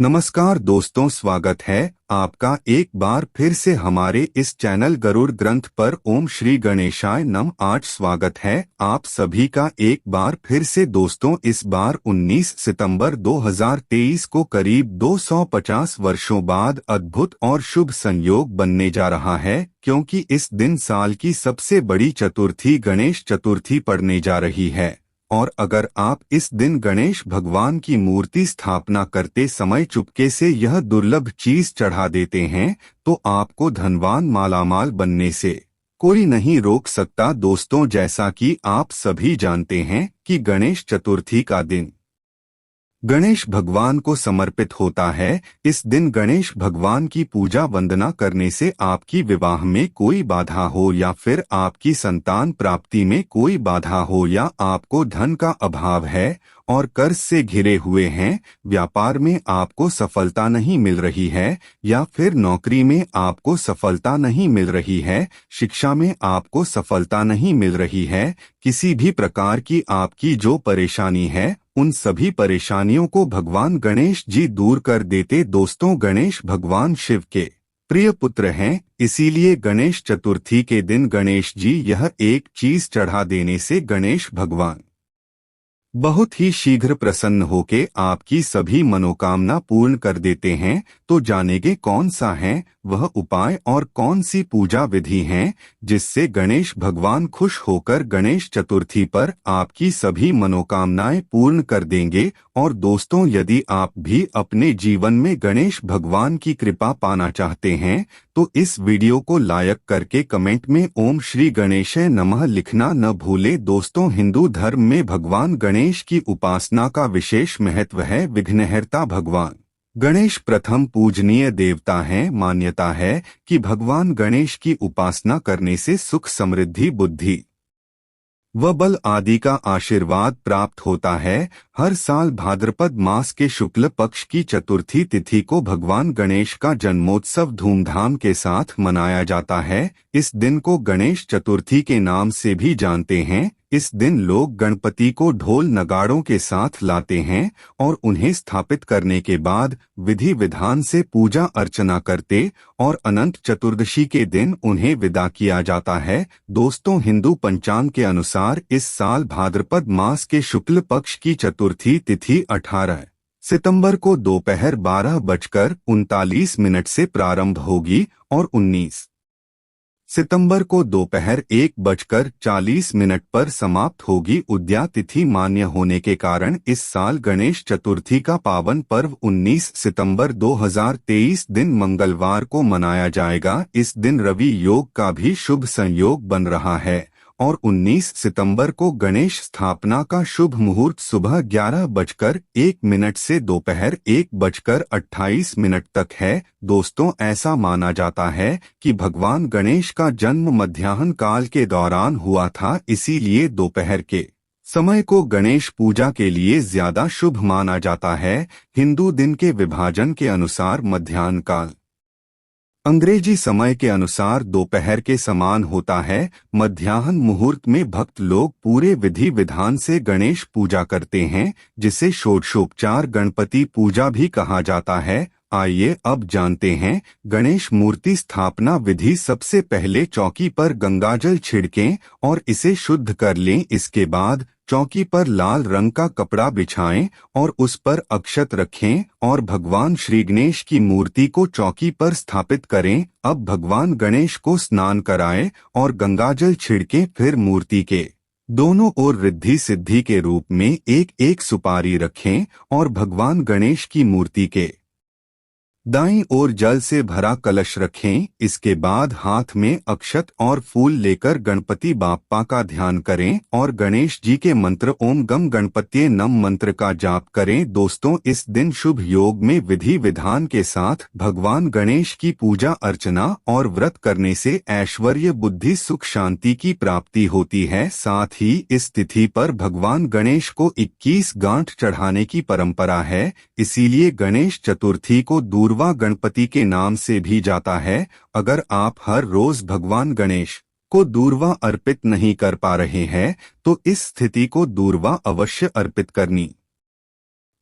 नमस्कार दोस्तों, स्वागत है आपका एक बार फिर से हमारे इस चैनल गरुड़ ग्रंथ पर। ओम श्री गणेशाय नमः। आज स्वागत है आप सभी का एक बार फिर से दोस्तों। इस बार 19 सितंबर 2023 को करीब 250 वर्षों बाद अद्भुत और शुभ संयोग बनने जा रहा है, क्योंकि इस दिन साल की सबसे बड़ी चतुर्थी गणेश चतुर्थी पड़ने जा रही है। और अगर आप इस दिन गणेश भगवान की मूर्ति स्थापना करते समय चुपके से यह दुर्लभ चीज चढ़ा देते हैं, तो आपको धनवान मालामाल बनने से कोई नहीं रोक सकता। दोस्तों, जैसा कि आप सभी जानते हैं कि गणेश चतुर्थी का दिन गणेश भगवान को समर्पित होता है। इस दिन गणेश भगवान की पूजा वंदना करने से आपकी विवाह में कोई बाधा हो, या फिर आपकी संतान प्राप्ति में कोई बाधा हो, या आपको धन का अभाव है और कर्ज से घिरे हुए हैं, व्यापार में आपको सफलता नहीं मिल रही है, या फिर नौकरी में आपको सफलता नहीं मिल रही है, शिक्षा में आपको सफलता नहीं मिल रही है, किसी भी प्रकार की आपकी जो परेशानी है, उन सभी परेशानियों को भगवान गणेश जी दूर कर देते। दोस्तों, गणेश भगवान शिव के प्रिय पुत्र हैं, इसीलिए गणेश चतुर्थी के दिन गणेश जी यह एक चीज चढ़ा देने से गणेश भगवान बहुत ही शीघ्र प्रसन्न होके आपकी सभी मनोकामना पूर्ण कर देते हैं। तो जानेंगे कौन सा है वह उपाय और कौन सी पूजा विधि है जिससे गणेश भगवान खुश होकर गणेश चतुर्थी पर आपकी सभी मनोकामनाएं पूर्ण कर देंगे। और दोस्तों, यदि आप भी अपने जीवन में गणेश भगवान की कृपा पाना चाहते हैं, तो इस वीडियो को लाइक करके कमेंट में ओम श्री गणेशाय नमः लिखना न भूले। दोस्तों, हिंदू धर्म में भगवान गणेश की उपासना का विशेष महत्व है। विघ्नहर्ता भगवान गणेश प्रथम पूजनीय देवता हैं। मान्यता है कि भगवान गणेश की उपासना करने से सुख, समृद्धि, बुद्धि व बल आदि का आशीर्वाद प्राप्त होता है। हर साल भाद्रपद मास के शुक्ल पक्ष की चतुर्थी तिथि को भगवान गणेश का जन्मोत्सव धूमधाम के साथ मनाया जाता है। इस दिन को गणेश चतुर्थी के नाम से भी जानते हैं। इस दिन लोग गणपति को ढोल नगाड़ों के साथ लाते हैं और उन्हें स्थापित करने के बाद विधि विधान से पूजा अर्चना करते और अनंत चतुर्दशी के दिन उन्हें विदा किया जाता है। दोस्तों, हिंदू पंचांग के अनुसार इस साल भाद्रपद मास के शुक्ल पक्ष की चतुर्थी तिथि 18 सितंबर को दोपहर 12:39 से प्रारंभ होगी और 19 सितंबर को दोपहर 1:40 पर समाप्त होगी। उद्या तिथि मान्य होने के कारण इस साल गणेश चतुर्थी का पावन पर्व 19 सितंबर 2023 दिन मंगलवार को मनाया जाएगा। इस दिन रवि योग का भी शुभ संयोग बन रहा है और 19 सितंबर को गणेश स्थापना का शुभ मुहूर्त सुबह 11:01 से दोपहर 1:28 तक है। दोस्तों, ऐसा माना जाता है कि भगवान गणेश का जन्म मध्याह्न काल के दौरान हुआ था, इसीलिए दोपहर के समय को गणेश पूजा के लिए ज्यादा शुभ माना जाता है। हिंदू दिन के विभाजन के अनुसार मध्याह्न काल अंग्रेजी समय के अनुसार दोपहर के समान होता है। मध्याह्न मुहूर्त में भक्त लोग पूरे विधि विधान से गणेश पूजा करते हैं, जिसे षोडशोपचार गणपति पूजा भी कहा जाता है। आइए अब जानते हैं गणेश मूर्ति स्थापना विधि। सबसे पहले चौकी पर गंगाजल छिड़कें और इसे शुद्ध कर लें। इसके बाद चौकी पर लाल रंग का कपड़ा बिछाएं और उस पर अक्षत रखें और भगवान श्री गणेश की मूर्ति को चौकी पर स्थापित करें। अब भगवान गणेश को स्नान कराएं और गंगाजल छिड़कें। फिर मूर्ति के दोनों ओर रिद्धि सिद्धि के रूप में एक एक सुपारी रखें और भगवान गणेश की मूर्ति के दाईं ओर जल से भरा कलश रखें। इसके बाद हाथ में अक्षत और फूल लेकर गणपति बाप्पा का ध्यान करें और गणेश जी के मंत्र ओम गम गणपत्ये नम मंत्र का जाप करें। दोस्तों, इस दिन शुभ योग में विधि विधान के साथ भगवान गणेश की पूजा अर्चना और व्रत करने से ऐश्वर्य, बुद्धि, सुख, शांति की प्राप्ति होती है। साथ ही इस तिथि पर भगवान गणेश को 21 गांठ चढ़ाने की परंपरा है, इसीलिए गणेश चतुर्थी को दूरवा गणपति के नाम से भी जाता है। अगर आप हर रोज भगवान गणेश को दूरवा अर्पित नहीं कर पा रहे हैं, तो इस स्थिति को दूरवा अवश्य अर्पित करनी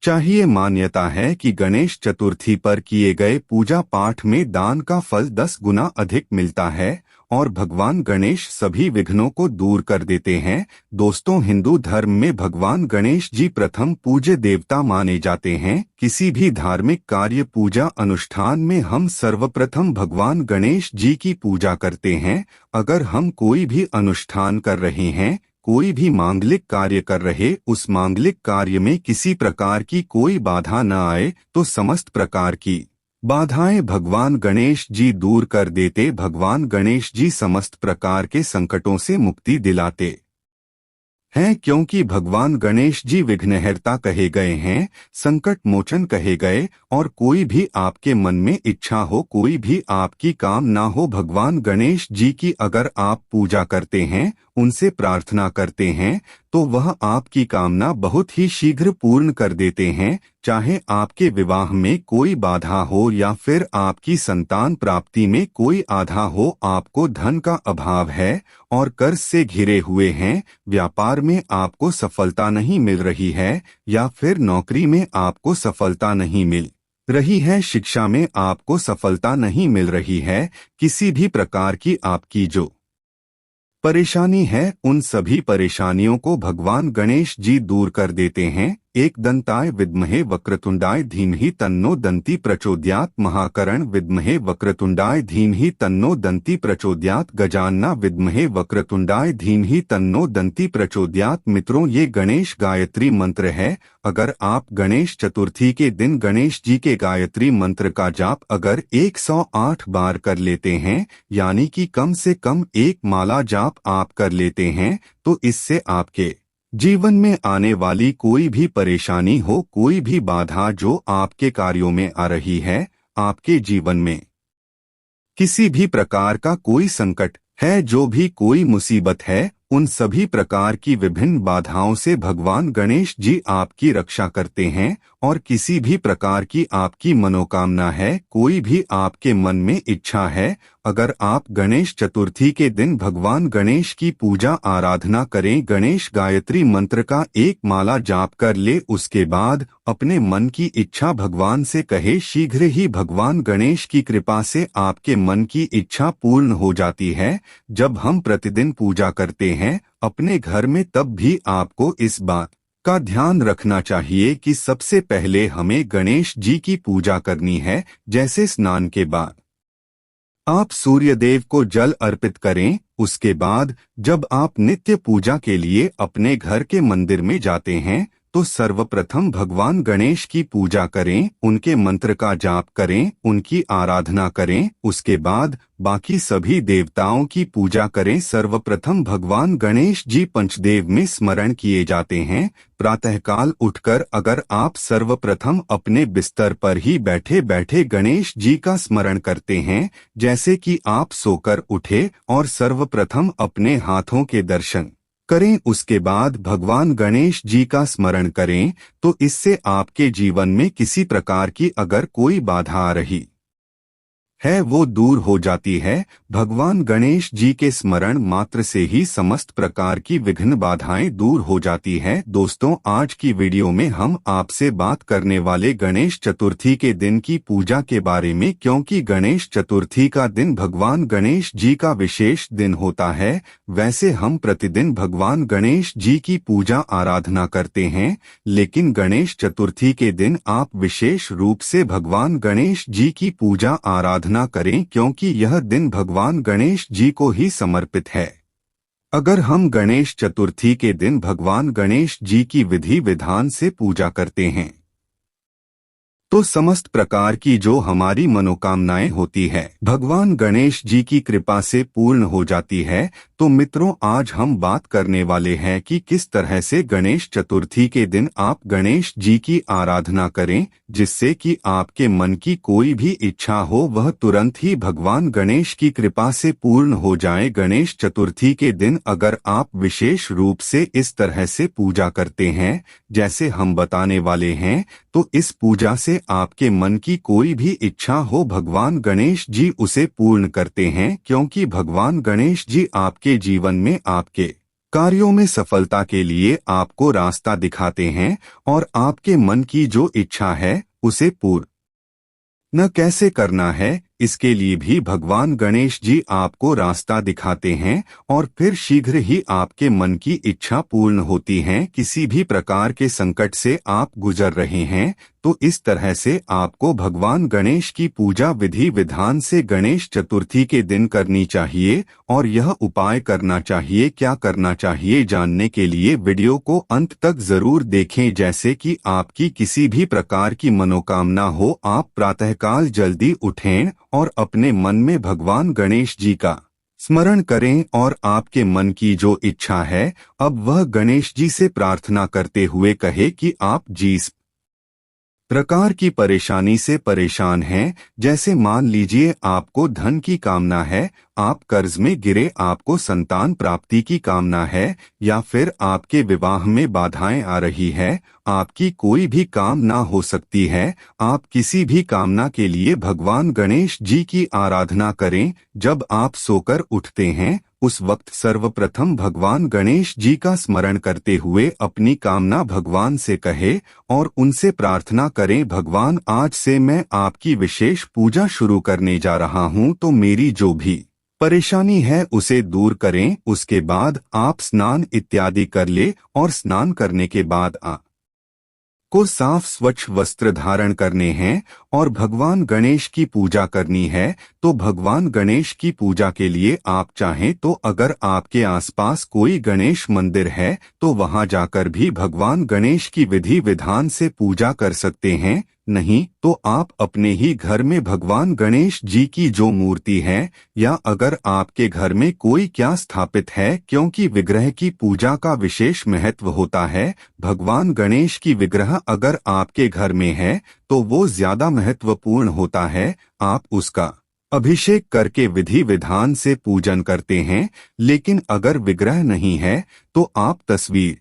चाहिए मान्यता है कि गणेश चतुर्थी पर किए गए पूजा पाठ में दान का फल 10 गुना अधिक मिलता है और भगवान गणेश सभी विघ्नों को दूर कर देते हैं। दोस्तों, हिंदू धर्म में भगवान गणेश जी प्रथम पूज्य देवता माने जाते हैं। किसी भी धार्मिक कार्य पूजा अनुष्ठान में हम सर्वप्रथम भगवान गणेश जी की पूजा करते हैं। अगर हम कोई भी अनुष्ठान कर रहे हैं, कोई भी मांगलिक कार्य कर रहे, उस मांगलिक कार्य में किसी प्रकार की कोई बाधा न आए तो समस्त प्रकार की बाधाएं भगवान गणेश जी दूर कर देते। भगवान गणेश जी समस्त प्रकार के संकटों से मुक्ति दिलाते हैं, क्योंकि भगवान गणेश जी विघ्नहर्ता कहे गए हैं, संकट मोचन कहे गए। और कोई भी आपके मन में इच्छा हो, कोई भी आपकी काम ना हो, भगवान गणेश जी की अगर आप पूजा करते हैं, उनसे प्रार्थना करते हैं, तो वह आपकी कामना बहुत ही शीघ्र पूर्ण कर देते हैं। चाहे आपके विवाह में कोई बाधा हो या फिर आपकी संतान प्राप्ति में कोई आधा हो, आपको धन का अभाव है और कर्ज से घिरे हुए हैं, व्यापार में आपको सफलता नहीं मिल रही है या फिर नौकरी में आपको सफलता नहीं मिल रही है, शिक्षा में आपको सफलता नहीं मिल रही है, किसी भी प्रकार की आपकी जो परेशानी है, उन सभी परेशानियों को भगवान गणेश जी दूर कर देते हैं। एक दंताय विद्महे वक्रतुंडाय धीमहि तन्नो दंती प्रचोदयात्, महाकरण विद्महे वक्रतुंडाय धीमहि तन्नो दंती प्रचोदयात्, गजानना विद्महे वक्रतुंडाय धीमहि तन्नो दंती प्रचोदयात्। मित्रों, ये गणेश गायत्री मंत्र है। अगर आप गणेश चतुर्थी के दिन गणेश जी के गायत्री मंत्र का जाप अगर 108 बार कर लेते हैं, यानी कि कम से कम एक माला जाप आप कर लेते हैं, तो इससे आपके जीवन में आने वाली कोई भी परेशानी हो, कोई भी बाधा जो आपके कार्यों में आ रही है, आपके जीवन में किसी भी प्रकार का कोई संकट है, जो भी कोई मुसीबत है, उन सभी प्रकार की विभिन्न बाधाओं से भगवान गणेश जी आपकी रक्षा करते हैं। और किसी भी प्रकार की आपकी मनोकामना है, कोई भी आपके मन में इच्छा है, अगर आप गणेश चतुर्थी के दिन भगवान गणेश की पूजा आराधना करें, गणेश गायत्री मंत्र का एक माला जाप कर ले, उसके बाद अपने मन की इच्छा भगवान से कहे, शीघ्र ही भगवान गणेश की कृपा से आपके मन की इच्छा पूर्ण हो जाती है। जब हम प्रतिदिन पूजा करते हैं अपने घर में, तब भी आपको इस बात का ध्यान रखना चाहिए कि सबसे पहले हमें गणेश जी की पूजा करनी है। जैसे स्नान के बाद आप सूर्य देव को जल अर्पित करें, उसके बाद जब आप नित्य पूजा के लिए अपने घर के मंदिर में जाते हैं, तो सर्वप्रथम भगवान गणेश की पूजा करें, उनके मंत्र का जाप करें, उनकी आराधना करें। उसके बाद बाकी सभी देवताओं की पूजा करें। सर्वप्रथम भगवान गणेश जी पंचदेव में स्मरण किए जाते हैं। प्रातःकाल उठकर अगर आप सर्वप्रथम अपने बिस्तर पर ही बैठे बैठे गणेश जी का स्मरण करते हैं, जैसे कि आप सोकर उठे और सर्वप्रथम अपने हाथों के दर्शन करें, उसके बाद भगवान गणेश जी का स्मरण करें, तो इससे आपके जीवन में किसी प्रकार की अगर कोई बाधा आ रही है, वो दूर हो जाती है। भगवान गणेश जी के स्मरण मात्र से ही समस्त प्रकार की विघ्न बाधाएं दूर हो जाती हैं। दोस्तों, आज की वीडियो में हम आपसे बात करने वाले गणेश चतुर्थी के दिन की पूजा के बारे में, क्योंकि गणेश चतुर्थी का दिन भगवान गणेश जी का विशेष दिन होता है। वैसे हम प्रतिदिन भगवान गणेश जी की पूजा आराधना करते हैं, लेकिन गणेश चतुर्थी के दिन आप विशेष रूप से भगवान गणेश जी की पूजा आराधना करें, क्योंकि यह दिन भगवान गणेश जी को ही समर्पित है। अगर हम गणेश चतुर्थी के दिन भगवान गणेश जी की विधि विधान से पूजा करते हैं, तो समस्त प्रकार की जो हमारी मनोकामनाएं होती है, भगवान गणेश जी की कृपा से पूर्ण हो जाती है। तो मित्रों, आज हम बात करने वाले हैं कि किस तरह से गणेश चतुर्थी के दिन आप गणेश जी की आराधना करें, जिससे कि आपके मन की कोई भी इच्छा हो, वह तुरंत ही भगवान गणेश की कृपा से पूर्ण हो जाए। गणेश चतुर्थी के दिन अगर आप विशेष रूप से इस तरह से पूजा करते हैं जैसे हम बताने वाले हैं, तो इस पूजा से आपके मन की कोई भी इच्छा हो, भगवान गणेश जी उसे पूर्ण करते हैं, क्योंकि भगवान गणेश जी आपके जीवन में आपके कार्यों में सफलता के लिए आपको रास्ता दिखाते हैं और आपके मन की जो इच्छा है उसे पूर्ण न कैसे करना है इसके लिए भी भगवान गणेश जी आपको रास्ता दिखाते हैं और फिर शीघ्र ही आपके मन की इच्छा पूर्ण होती है। किसी भी प्रकार के संकट से आप गुजर रहे हैं तो इस तरह से आपको भगवान गणेश की पूजा विधि विधान से गणेश चतुर्थी के दिन करनी चाहिए और यह उपाय करना चाहिए। क्या करना चाहिए जानने के लिए वीडियो को अंत तक जरूर देखें। जैसे कि आपकी किसी भी प्रकार की मनोकामना हो, आप प्रातःकाल जल्दी उठें और अपने मन में भगवान गणेश जी का स्मरण करें और आपके मन की जो इच्छा है अब वह गणेश जी से प्रार्थना करते हुए कहे कि आप जिस प्रकार की परेशानी से परेशान हैं, जैसे मान लीजिए आपको धन की कामना है, आप कर्ज में गिरे, आपको संतान प्राप्ति की कामना है, या फिर आपके विवाह में बाधाएं आ रही है, आपकी कोई भी काम ना हो सकती है, आप किसी भी कामना के लिए भगवान गणेश जी की आराधना करें। जब आप सोकर उठते हैं उस वक्त सर्वप्रथम भगवान गणेश जी का स्मरण करते हुए अपनी कामना भगवान से कहे और उनसे प्रार्थना करें, भगवान आज से मैं आपकी विशेष पूजा शुरू करने जा रहा हूं, तो मेरी जो भी परेशानी है उसे दूर करें। उसके बाद आप स्नान इत्यादि कर ले और स्नान करने के बाद को साफ स्वच्छ वस्त्र धारण करने हैं और भगवान गणेश की पूजा करनी है। तो भगवान गणेश की पूजा के लिए आप चाहें तो अगर आपके आसपास कोई गणेश मंदिर है तो वहां जाकर भी भगवान गणेश की विधि विधान से पूजा कर सकते हैं। नहीं तो आप अपने ही घर में भगवान गणेश जी की जो मूर्ति है या अगर आपके घर में कोई क्या स्थापित है, क्योंकि विग्रह की पूजा का विशेष महत्व होता है। भगवान गणेश की विग्रह अगर आपके घर में है तो वो ज्यादा महत्वपूर्ण होता है। आप उसका अभिषेक करके विधि विधान से पूजन करते हैं। लेकिन अगर विग्रह नहीं है तो आप तस्वीर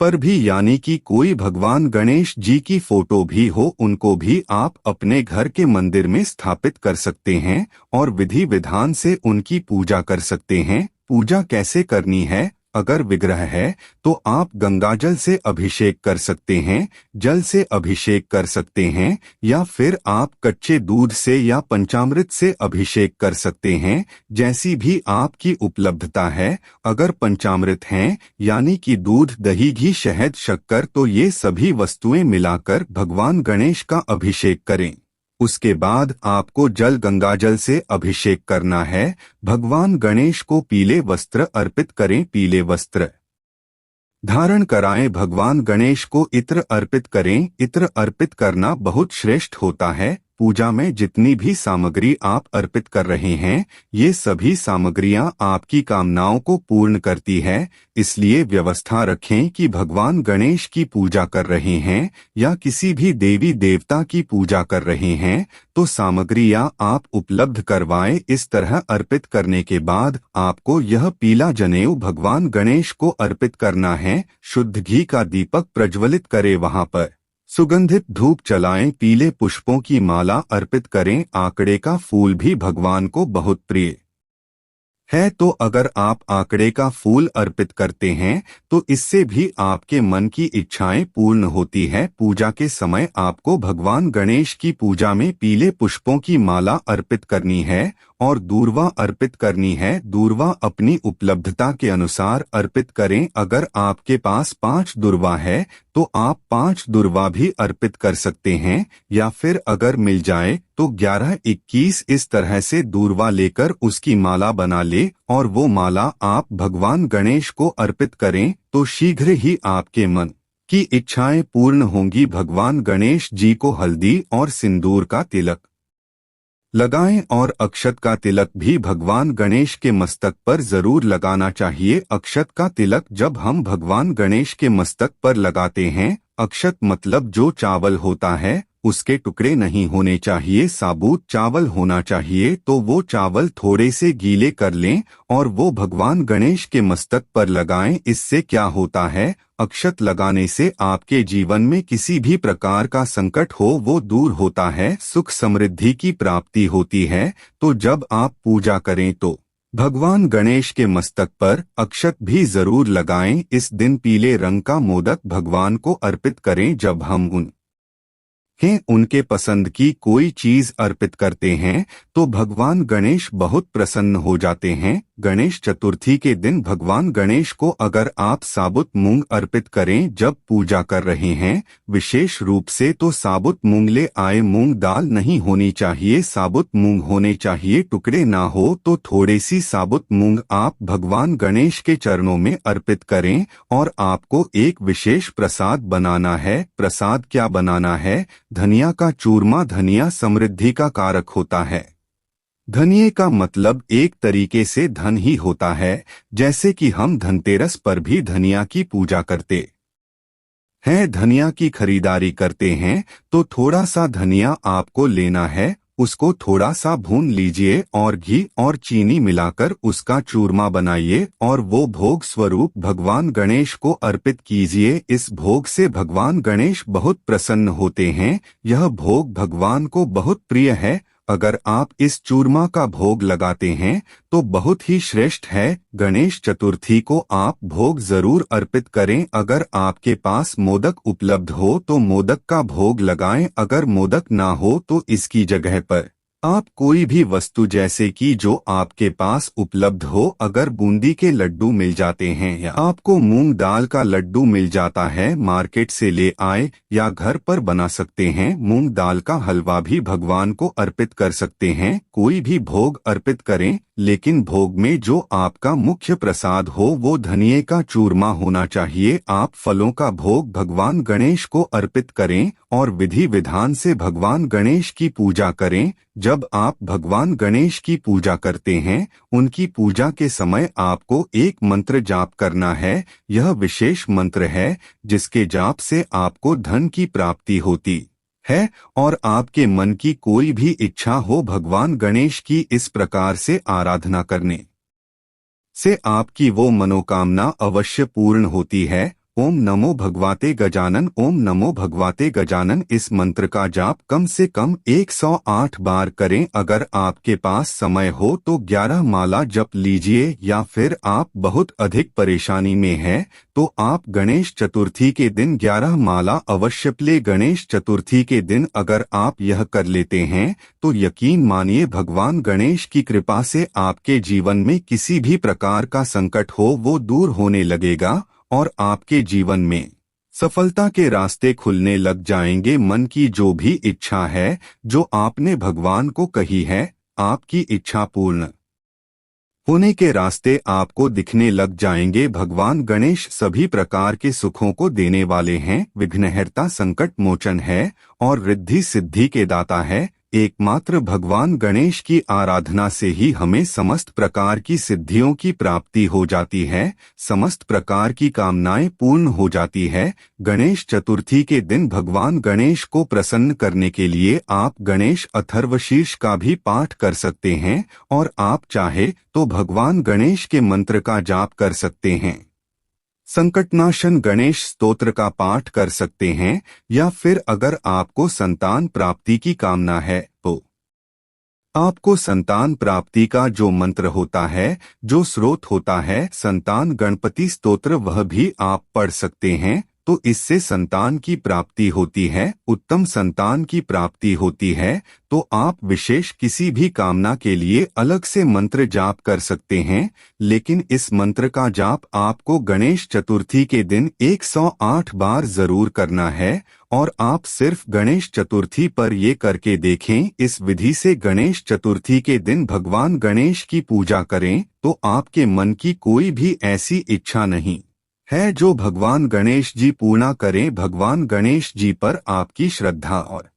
पर भी यानी कि कोई भगवान गणेश जी की फोटो भी हो उनको भी आप अपने घर के मंदिर में स्थापित कर सकते हैं और विधि विधान से उनकी पूजा कर सकते हैं। पूजा कैसे करनी है? अगर विग्रह है तो आप गंगाजल से अभिषेक कर सकते हैं, जल से अभिषेक कर सकते हैं, या फिर आप कच्चे दूध से या पंचामृत से अभिषेक कर सकते हैं, जैसी भी आपकी उपलब्धता है। अगर पंचामृत हैं यानी कि दूध, दही, घी, शहद, शक्कर, तो ये सभी वस्तुएं मिलाकर भगवान गणेश का अभिषेक करें। उसके बाद आपको जल गंगाजल से अभिषेक करना है। भगवान गणेश को पीले वस्त्र अर्पित करें, पीले वस्त्र धारण कराएं। भगवान गणेश को इत्र अर्पित करें। इत्र अर्पित करना बहुत श्रेष्ठ होता है। पूजा में जितनी भी सामग्री आप अर्पित कर रहे हैं ये सभी सामग्रियां आपकी कामनाओं को पूर्ण करती है। इसलिए व्यवस्था रखें कि भगवान गणेश की पूजा कर रहे हैं या किसी भी देवी देवता की पूजा कर रहे हैं तो सामग्रियां आप उपलब्ध करवाएं। इस तरह अर्पित करने के बाद आपको यह पीला जनेऊ भगवान गणेश को अर्पित करना है। शुद्ध घी का दीपक प्रज्वलित करें, वहां पर सुगंधित धूप जलाएं, पीले पुष्पों की माला अर्पित करें। आंकड़े का फूल भी भगवान को बहुत प्रिय है, तो अगर आप आंकड़े का फूल अर्पित करते हैं तो इससे भी आपके मन की इच्छाएं पूर्ण होती है। पूजा के समय आपको भगवान गणेश की पूजा में पीले पुष्पों की माला अर्पित करनी है और दूर्वा अर्पित करनी है। दूर्वा अपनी उपलब्धता के अनुसार अर्पित करें। अगर आपके पास 5 दूर्वा है तो आप 5 दूर्वा भी अर्पित कर सकते हैं, या फिर अगर मिल जाए तो 11-21 इस तरह से दूर्वा लेकर उसकी माला बना ले और वो माला आप भगवान गणेश को अर्पित करें तो शीघ्र ही आपके मन की इच्छाएं पूर्ण होंगी। भगवान गणेश जी को हल्दी और सिंदूर का तिलक लगाएं और अक्षत का तिलक भी भगवान गणेश के मस्तक पर जरूर लगाना चाहिए। अक्षत का तिलक जब हम भगवान गणेश के मस्तक पर लगाते हैं, अक्षत मतलब जो चावल होता है उसके टुकड़े नहीं होने चाहिए, साबुत चावल होना चाहिए। तो वो चावल थोड़े से गीले कर लें और वो भगवान गणेश के मस्तक पर लगाएं। इससे क्या होता है, अक्षत लगाने से आपके जीवन में किसी भी प्रकार का संकट हो वो दूर होता है, सुख समृद्धि की प्राप्ति होती है। तो जब आप पूजा करें तो भगवान गणेश के मस्तक पर अक्षत भी जरूर लगाएं। इस दिन पीले रंग का मोदक भगवान को अर्पित करें। जब हम उनके पसंद की कोई चीज अर्पित करते हैं तो भगवान गणेश बहुत प्रसन्न हो जाते हैं। गणेश चतुर्थी के दिन भगवान गणेश को अगर आप साबुत मूंग अर्पित करें जब पूजा कर रहे हैं, विशेष रूप से तो साबुत मूंग ले आए। मूंग दाल नहीं होनी चाहिए, साबुत मूंग होने चाहिए। टुकड़े ना हो तो थोड़ी सी साबुत मूंग आप भगवान गणेश के चरणों में अर्पित करें। और आपको एक विशेष प्रसाद बनाना है। प्रसाद क्या बनाना है? धनिया का चूरमा। धनिया समृद्धि का कारक होता है। धनिये का मतलब एक तरीके से धन ही होता है। जैसे कि हम धनतेरस पर भी धनिया की पूजा करते हैं, धनिया की खरीदारी करते हैं, तो थोड़ा सा धनिया आपको लेना है, उसको थोड़ा सा भून लीजिए और घी और चीनी मिलाकर उसका चूरमा बनाइए और वो भोग स्वरूप भगवान गणेश को अर्पित कीजिए। इस भोग से भगवान गणेश बहुत प्रसन्न होते हैं। यह भोग भगवान को बहुत प्रिय है। अगर आप इस चूरमा का भोग लगाते हैं तो बहुत ही श्रेष्ठ है। गणेश चतुर्थी को आप भोग जरूर अर्पित करें। अगर आपके पास मोदक उपलब्ध हो तो मोदक का भोग लगाएं। अगर मोदक ना हो तो इसकी जगह पर आप कोई भी वस्तु जैसे कि जो आपके पास उपलब्ध हो, अगर बूंदी के लड्डू मिल जाते हैं या आपको मूंग दाल का लड्डू मिल जाता है, मार्केट से ले आए या घर पर बना सकते हैं। मूंग दाल का हलवा भी भगवान को अर्पित कर सकते हैं। कोई भी भोग अर्पित करें, लेकिन भोग में जो आपका मुख्य प्रसाद हो वो धनिये का चूरमा होना चाहिए। आप फलों का भोग भगवान गणेश को अर्पित करें और विधि विधान से भगवान गणेश की पूजा करें। जब आप भगवान गणेश की पूजा करते हैं, उनकी पूजा के समय आपको एक मंत्र जाप करना है। यह विशेष मंत्र है जिसके जाप से आपको धन की प्राप्ति होती है और आपके मन की कोई भी इच्छा हो, भगवान गणेश की इस प्रकार से आराधना करने से आपकी वो मनोकामना अवश्य पूर्ण होती है। ओम नमो भगवते गजानन, ओम नमो भगवते गजानन। इस मंत्र का जाप कम से कम 108 बार करें। अगर आपके पास समय हो तो 11 माला जप लीजिए, या फिर आप बहुत अधिक परेशानी में हैं तो आप गणेश चतुर्थी के दिन 11 माला अवश्य ले। गणेश चतुर्थी के दिन अगर आप यह कर लेते हैं तो यकीन मानिए भगवान गणेश की कृपा से आपके जीवन में किसी भी प्रकार का संकट हो वो दूर होने लगेगा और आपके जीवन में सफलता के रास्ते खुलने लग जाएंगे। मन की जो भी इच्छा है जो आपने भगवान को कही है, आपकी इच्छा पूर्ण होने के रास्ते आपको दिखने लग जाएंगे। भगवान गणेश सभी प्रकार के सुखों को देने वाले हैं। विघ्नहर्ता, संकट मोचन है और रिद्धि सिद्धि के दाता है। एकमात्र भगवान गणेश की आराधना से ही हमें समस्त प्रकार की सिद्धियों की प्राप्ति हो जाती है, समस्त प्रकार की कामनाएं पूर्ण हो जाती है। गणेश चतुर्थी के दिन भगवान गणेश को प्रसन्न करने के लिए आप गणेश अथर्वशीर्ष का भी पाठ कर सकते हैं और आप चाहे तो भगवान गणेश के मंत्र का जाप कर सकते हैं। संकटनाशन गणेश स्तोत्र का पाठ कर सकते हैं, या फिर अगर आपको संतान प्राप्ति की कामना है तो आपको संतान प्राप्ति का जो मंत्र होता है, जो स्रोत होता है संतान गणपति स्तोत्र, वह भी आप पढ़ सकते हैं। तो इससे संतान की प्राप्ति होती है, उत्तम संतान की प्राप्ति होती है। तो आप विशेष किसी भी कामना के लिए अलग से मंत्र जाप कर सकते हैं, लेकिन इस मंत्र का जाप आपको गणेश चतुर्थी के दिन 108 बार जरूर करना है। और आप सिर्फ गणेश चतुर्थी पर ये करके देखें। इस विधि से गणेश चतुर्थी के दिन भगवान गणेश की पूजा करें तो आपके मन की कोई भी ऐसी इच्छा नहीं है जो भगवान गणेश जी पूर्ण करें। भगवान गणेश जी पर आपकी श्रद्धा और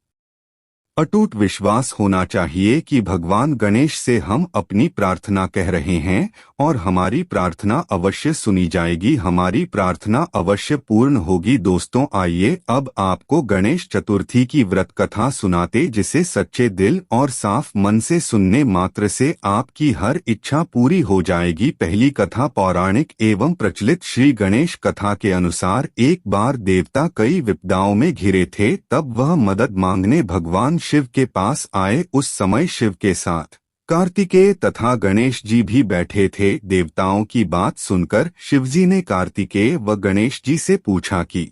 अटूट विश्वास होना चाहिए कि भगवान गणेश से हम अपनी प्रार्थना कह रहे हैं और हमारी प्रार्थना अवश्य सुनी जाएगी, हमारी प्रार्थना अवश्य पूर्ण होगी। दोस्तों, आइए अब आपको गणेश चतुर्थी की व्रत कथा सुनाते, जिसे सच्चे दिल और साफ मन से सुनने मात्र से आपकी हर इच्छा पूरी हो जाएगी। पहली कथा पौराणिक एवं प्रचलित श्री गणेश कथा के अनुसार, एक बार देवता कई विपदाओं में घिरे थे, तब वह मदद मांगने भगवान शिव के पास आए। उस समय शिव के साथ कार्तिकेय तथा गणेश जी भी बैठे थे। देवताओं की बात सुनकर शिवजी ने कार्तिकेय व गणेश जी से पूछा कि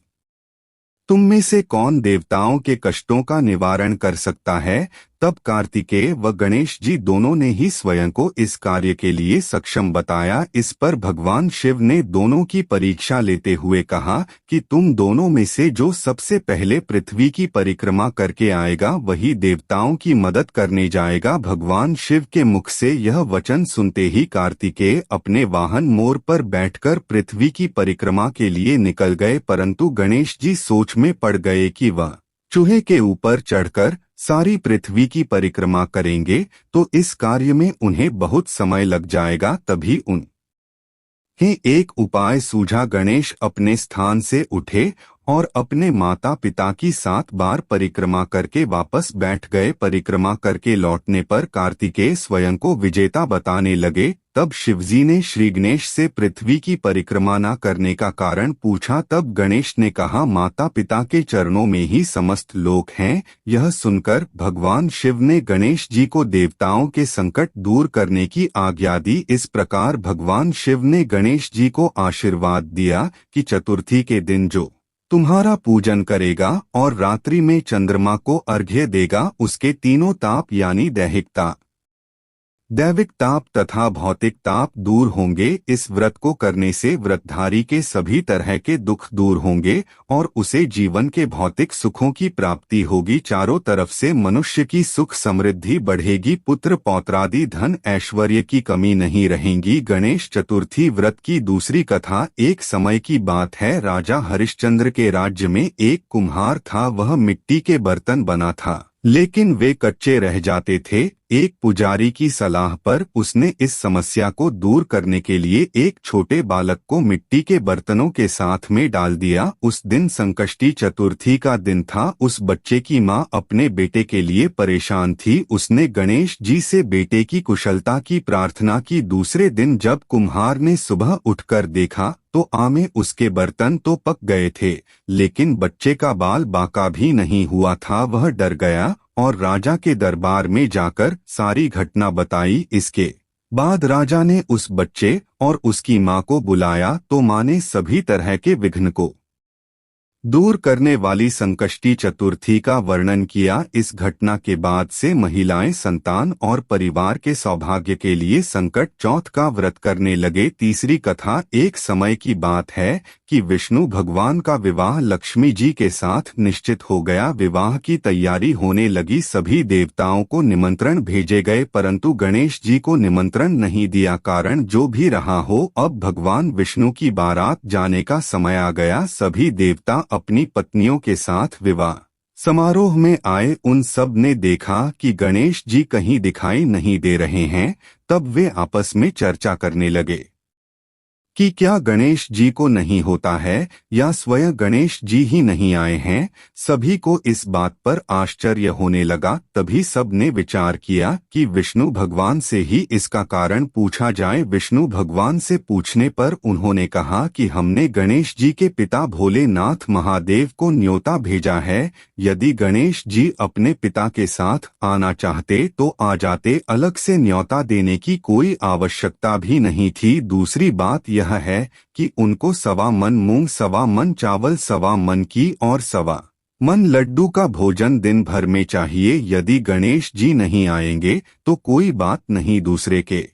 तुम में से कौन देवताओं के कष्टों का निवारण कर सकता है। तब कार्तिकेय व गणेश जी दोनों ने ही स्वयं को इस कार्य के लिए सक्षम बताया। इस पर भगवान शिव ने दोनों की परीक्षा लेते हुए कहा कि तुम दोनों में से जो सबसे पहले पृथ्वी की परिक्रमा करके आएगा वही देवताओं की मदद करने जाएगा। भगवान शिव के मुख से यह वचन सुनते ही कार्तिकेय अपने वाहन मोर पर बैठकर पृथ्वी की परिक्रमा के लिए निकल गए, परंतु गणेश जी सोच में पड़ गए कि वह चूहे के ऊपर चढ़कर सारी पृथ्वी की परिक्रमा करेंगे तो इस कार्य में उन्हें बहुत समय लग जाएगा। तभी उन्हें एक उपाय सूझा। गणेश अपने स्थान से उठे और अपने माता पिता की 7 बार परिक्रमा करके वापस बैठ गए। परिक्रमा करके लौटने पर कार्तिकेय स्वयं को विजेता बताने लगे। तब शिवजी ने श्री गणेश से पृथ्वी की परिक्रमा न करने का कारण पूछा। तब गणेश ने कहा, माता पिता के चरणों में ही समस्त लोक हैं। यह सुनकर भगवान शिव ने गणेश जी को देवताओं के संकट दूर करने की आज्ञा दी। इस प्रकार भगवान शिव ने गणेश जी को आशीर्वाद दिया कि चतुर्थी के दिन जो तुम्हारा पूजन करेगा और रात्रि में चंद्रमा को अर्घ्य देगा उसके तीनों ताप यानी दैहिक ताप, दैविक ताप तथा भौतिक ताप दूर होंगे। इस व्रत को करने से व्रतधारी के सभी तरह के दुख दूर होंगे और उसे जीवन के भौतिक सुखों की प्राप्ति होगी। चारों तरफ से मनुष्य की सुख समृद्धि बढ़ेगी, पुत्र पौत्रादि धन ऐश्वर्य की कमी नहीं रहेगी। गणेश चतुर्थी व्रत की दूसरी कथा। एक समय की बात है, राजा हरिश्चंद्र के राज्य में एक कुम्हार था। वह मिट्टी के बर्तन बना था लेकिन वे कच्चे रह जाते थे। एक पुजारी की सलाह पर उसने इस समस्या को दूर करने के लिए एक छोटे बालक को मिट्टी के बर्तनों के साथ में डाल दिया। उस दिन संकष्टी चतुर्थी का दिन था। उस बच्चे की मां अपने बेटे के लिए परेशान थी। उसने गणेश जी से बेटे की कुशलता की प्रार्थना की। दूसरे दिन जब कुम्हार ने सुबह उठकर देखा तो आमे उसके बर्तन तो पक गए थे लेकिन बच्चे का बाल बाका भी नहीं हुआ था। वह डर गया और राजा के दरबार में जाकर सारी घटना बताई। इसके बाद राजा ने उस बच्चे और उसकी मां को बुलाया तो मां ने सभी तरह के विघ्न को दूर करने वाली संकष्टी चतुर्थी का वर्णन किया। इस घटना के बाद से महिलाएं संतान और परिवार के सौभाग्य के लिए संकट चौथ का व्रत करने लगे। तीसरी कथा। एक समय की बात है कि विष्णु भगवान का विवाह लक्ष्मी जी के साथ निश्चित हो गया। विवाह की तैयारी होने लगी। सभी देवताओं को निमंत्रण भेजे गए परंतु गणेश जी को निमंत्रण नहीं दिया। कारण जो भी रहा हो, अब भगवान विष्णु की बारात जाने का समय आ गया। सभी देवता अपनी पत्नियों के साथ विवाह समारोह में आए। उन सब ने देखा कि गणेश जी कहीं दिखाई नहीं दे रहे हैं। तब वे आपस में चर्चा करने लगे कि क्या गणेश जी को नहीं होता है या स्वयं गणेश जी ही नहीं आए हैं। सभी को इस बात पर आश्चर्य होने लगा। तभी सब ने विचार किया कि विष्णु भगवान से ही इसका कारण पूछा जाए। विष्णु भगवान से पूछने पर उन्होंने कहा कि हमने गणेश जी के पिता भोलेनाथ महादेव को न्योता भेजा है। यदि गणेश जी अपने पिता के साथ आना चाहते तो आ जाते, अलग से न्योता देने की कोई आवश्यकता भी नहीं थी। दूसरी बात यह है कि उनको 1.25 मन मूंग, 1.25 मन चावल, 1.25 मन की और 1.25 मन लड्डू का भोजन दिन भर में चाहिए। यदि गणेश जी नहीं आएंगे तो कोई बात नहीं, दूसरे के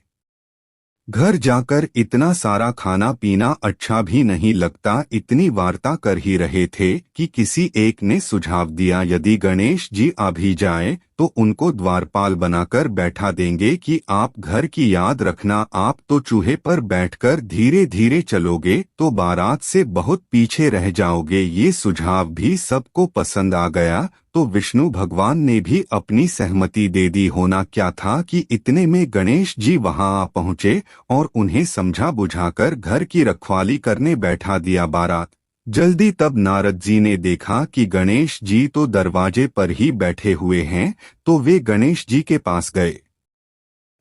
घर जाकर इतना सारा खाना पीना अच्छा भी नहीं लगता। इतनी वार्ता कर ही रहे थे कि किसी एक ने सुझाव दिया, यदि गणेश जी आ भी जाए तो उनको द्वारपाल बनाकर बैठा देंगे कि आप घर की याद रखना। आप तो चूहे पर बैठकर धीरे धीरे चलोगे तो बारात से बहुत पीछे रह जाओगे। ये सुझाव भी सबको पसंद आ गया तो विष्णु भगवान ने भी अपनी सहमति दे दी। होना क्या था कि इतने में गणेश जी वहां आ पहुंचे और उन्हें समझा बुझाकर घर की रखवाली करने बैठा दिया। बारात जल्दी तब नारद जी ने देखा कि गणेश जी तो दरवाजे पर ही बैठे हुए हैं तो वे गणेश जी के पास गए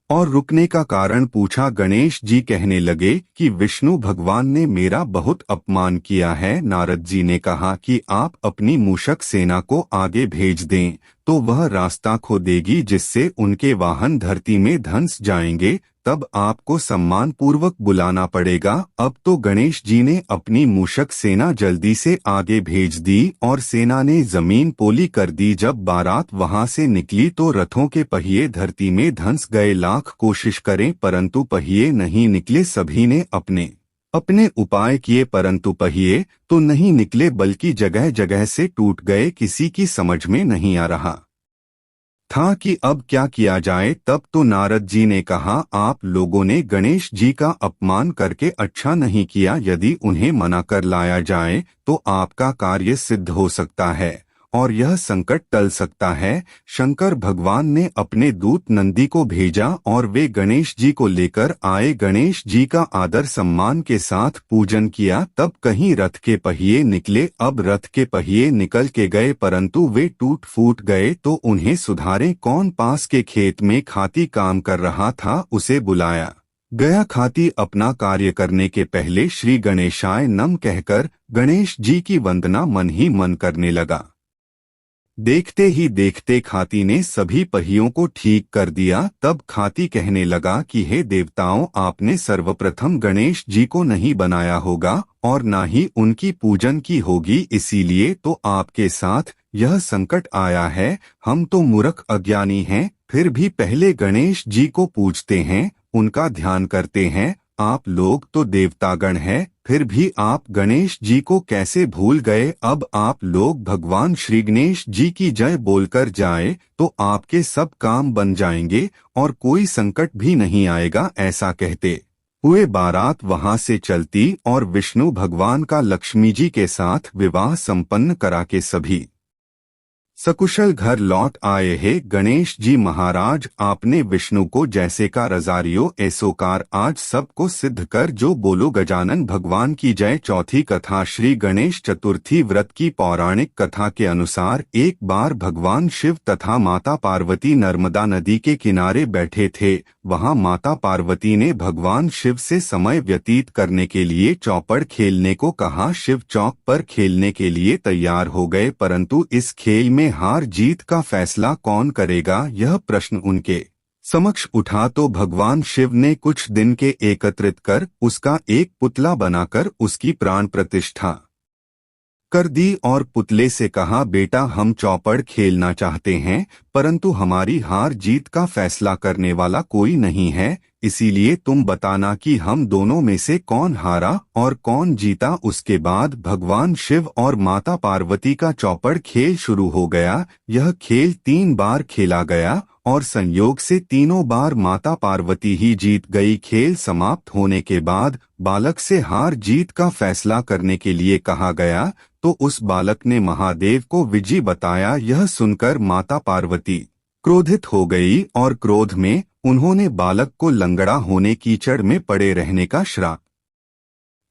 और रुकने का कारण पूछा। गणेश जी कहने लगे कि विष्णु भगवान ने मेरा बहुत अपमान किया है। नारद जी ने कहा कि आप अपनी मूषक सेना को आगे भेज दें तो वह रास्ता खो देगी, जिससे उनके वाहन धरती में धंस जाएंगे। तब आपको सम्मान पूर्वक बुलाना पड़ेगा। अब तो गणेश जी ने अपनी मूषक सेना जल्दी से आगे भेज दी और सेना ने जमीन पोली कर दी। जब बारात वहां से निकली तो रथों के पहिए धरती में धंस गए। लाख कोशिश करें परंतु पहिए नहीं निकले। सभी ने अपने अपने उपाय किए परंतु पहिए तो नहीं निकले, बल्कि जगह जगह से टूट गए। किसी की समझ में नहीं आ रहा था कि अब क्या किया जाए। तब तो नारद जी ने कहा, आप लोगों ने गणेश जी का अपमान करके अच्छा नहीं किया। यदि उन्हें मना कर लाया जाए तो आपका कार्य सिद्ध हो सकता है और यह संकट टल सकता है। शंकर भगवान ने अपने दूत नंदी को भेजा और वे गणेश जी को लेकर आए। गणेश जी का आदर सम्मान के साथ पूजन किया। तब कहीं रथ के पहिए निकले। अब रथ के पहिए निकल के गए परंतु वे टूट फूट गए तो उन्हें सुधारें कौन। पास के खेत में खाती काम कर रहा था, उसे बुलाया गया। खाती अपना कार्य करने के पहले श्री गणेशाय नमः कहकर गणेश जी की वंदना मन ही मन करने लगा। देखते ही देखते खाती ने सभी पहियों को ठीक कर दिया। तब खाती कहने लगा कि हे देवताओं, आपने सर्वप्रथम गणेश जी को नहीं बनाया होगा और ना ही उनकी पूजन की होगी, इसीलिए तो आपके साथ यह संकट आया है। हम तो मूर्ख अज्ञानी हैं, फिर भी पहले गणेश जी को पूजते हैं, उनका ध्यान करते हैं। आप लोग तो देवतागण हैं, फिर भी आप गणेश जी को कैसे भूल गए। अब आप लोग भगवान श्री गणेश जी की जय बोलकर जाए तो आपके सब काम बन जाएंगे और कोई संकट भी नहीं आएगा। ऐसा कहते हुए बारात वहां से चलती और विष्णु भगवान का लक्ष्मी जी के साथ विवाह संपन्न करा के सभी सकुशल घर लौट आए। हे गणेश जी महाराज, आपने विष्णु को जैसे का रजारियो ऐसोकार आज सबको सिद्ध कर। जो बोलो गजानन भगवान की जय। चौथी कथा श्री गणेश चतुर्थी व्रत की पौराणिक कथा के अनुसार एक बार भगवान शिव तथा माता पार्वती नर्मदा नदी के किनारे बैठे थे। वहां माता पार्वती ने भगवान शिव से समय व्यतीत करने के लिए चौपड़ खेलने को कहा। शिव चौक पर खेलने के लिए तैयार हो गए परंतु इस खेल में हार जीत का फैसला कौन करेगा, यह प्रश्न उनके समक्ष उठा तो भगवान शिव ने कुछ दिन के एकत्रित कर उसका एक पुतला बनाकर उसकी प्राण प्रतिष्ठा कर दी और पुतले से कहा, बेटा हम चौपड़ खेलना चाहते हैं परंतु हमारी हार जीत का फैसला करने वाला कोई नहीं है, इसीलिए तुम बताना कि हम दोनों में से कौन हारा और कौन जीता। उसके बाद भगवान शिव और माता पार्वती का चौपड़ खेल शुरू हो गया। यह खेल 3 बार खेला गया और संयोग से तीनों बार माता पार्वती ही जीत गई। खेल समाप्त होने के बाद बालक से हार जीत का फैसला करने के लिए कहा गया तो उस बालक ने महादेव को विजयी बताया। यह सुनकर माता पार्वती क्रोधित हो गई और क्रोध में उन्होंने बालक को लंगड़ा होने कीचड़ में पड़े रहने का श्राप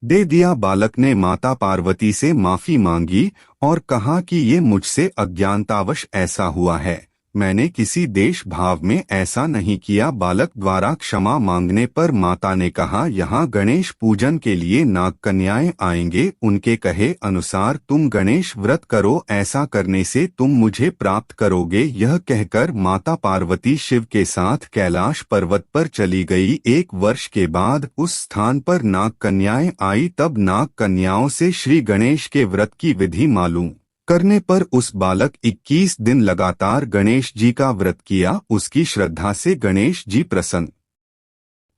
दे दिया। बालक ने माता पार्वती से माफी मांगी और कहा कि ये मुझसे अज्ञानतावश ऐसा हुआ है, मैंने किसी देश भाव में ऐसा नहीं किया। बालक द्वारा क्षमा मांगने पर माता ने कहा, यहाँ गणेश पूजन के लिए नाग कन्याएं आएंगे, उनके कहे अनुसार तुम गणेश व्रत करो, ऐसा करने से तुम मुझे प्राप्त करोगे। यह कहकर माता पार्वती शिव के साथ कैलाश पर्वत पर चली गई। 1 वर्ष के बाद उस स्थान पर नाग कन्याएं आई। तब नाग कन्याओं से श्री गणेश के व्रत की विधि मालूम करने पर उस बालक 21 दिन लगातार गणेश जी का व्रत किया। उसकी श्रद्धा से गणेश जी प्रसन्न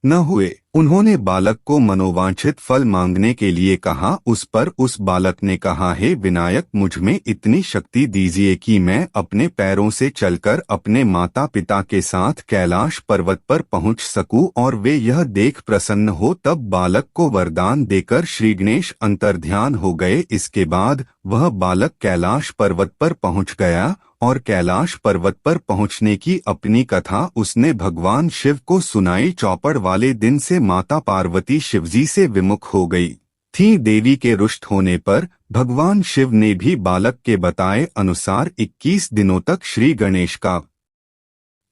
न हुए। उन्होंने बालक को मनोवांछित फल मांगने के लिए कहा। उस पर उस बालक ने कहा, हे विनायक, मुझ में इतनी शक्ति दीजिए कि मैं अपने पैरों से चलकर अपने माता पिता के साथ कैलाश पर्वत पर पहुंच सकूं और वे यह देख प्रसन्न हो। तब बालक को वरदान देकर श्री गणेश अंतर्ध्यान हो गए। इसके बाद वह बालक कैलाश पर्वत पर पहुंच गया और कैलाश पर्वत पर पहुंचने की अपनी कथा उसने भगवान शिव को सुनाई। चौपड़ वाले दिन से माता पार्वती शिवजी से विमुख हो गई थी। देवी के रुष्ट होने पर भगवान शिव ने भी बालक के बताए अनुसार 21 दिनों तक श्री गणेश का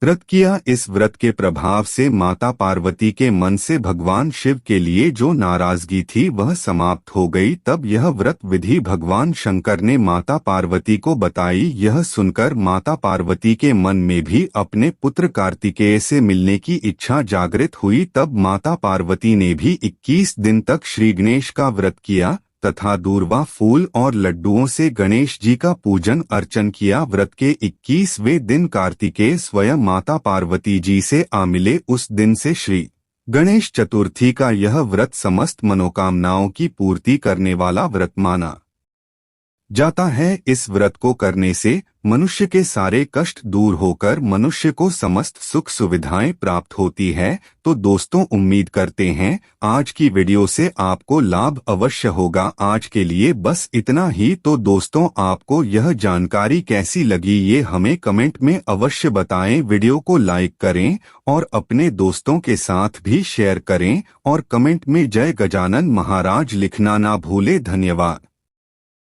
व्रत किया। इस व्रत के प्रभाव से माता पार्वती के मन से भगवान शिव के लिए जो नाराजगी थी वह समाप्त हो गई। तब यह व्रत विधि भगवान शंकर ने माता पार्वती को बताई। यह सुनकर माता पार्वती के मन में भी अपने पुत्र कार्तिकेय से मिलने की इच्छा जागृत हुई। तब माता पार्वती ने भी 21 दिन तक श्री गणेश का व्रत किया तथा दूर्वा फूल और लड्डुओं से गणेश जी का पूजन अर्चन किया। व्रत के 21वें दिन कार्तिकेय स्वयं माता पार्वती जी से आ मिले। उस दिन से श्री गणेश चतुर्थी का यह व्रत समस्त मनोकामनाओं की पूर्ति करने वाला व्रत माना जाता है। इस व्रत को करने से मनुष्य के सारे कष्ट दूर होकर मनुष्य को समस्त सुख सुविधाएं प्राप्त होती है। तो दोस्तों, उम्मीद करते हैं आज की वीडियो से आपको लाभ अवश्य होगा। आज के लिए बस इतना ही। तो दोस्तों, आपको यह जानकारी कैसी लगी ये हमें कमेंट में अवश्य बताएं। वीडियो को लाइक करें और अपने दोस्तों के साथ भी शेयर करें और कमेंट में जय गजानन महाराज लिखना ना भूले। धन्यवाद।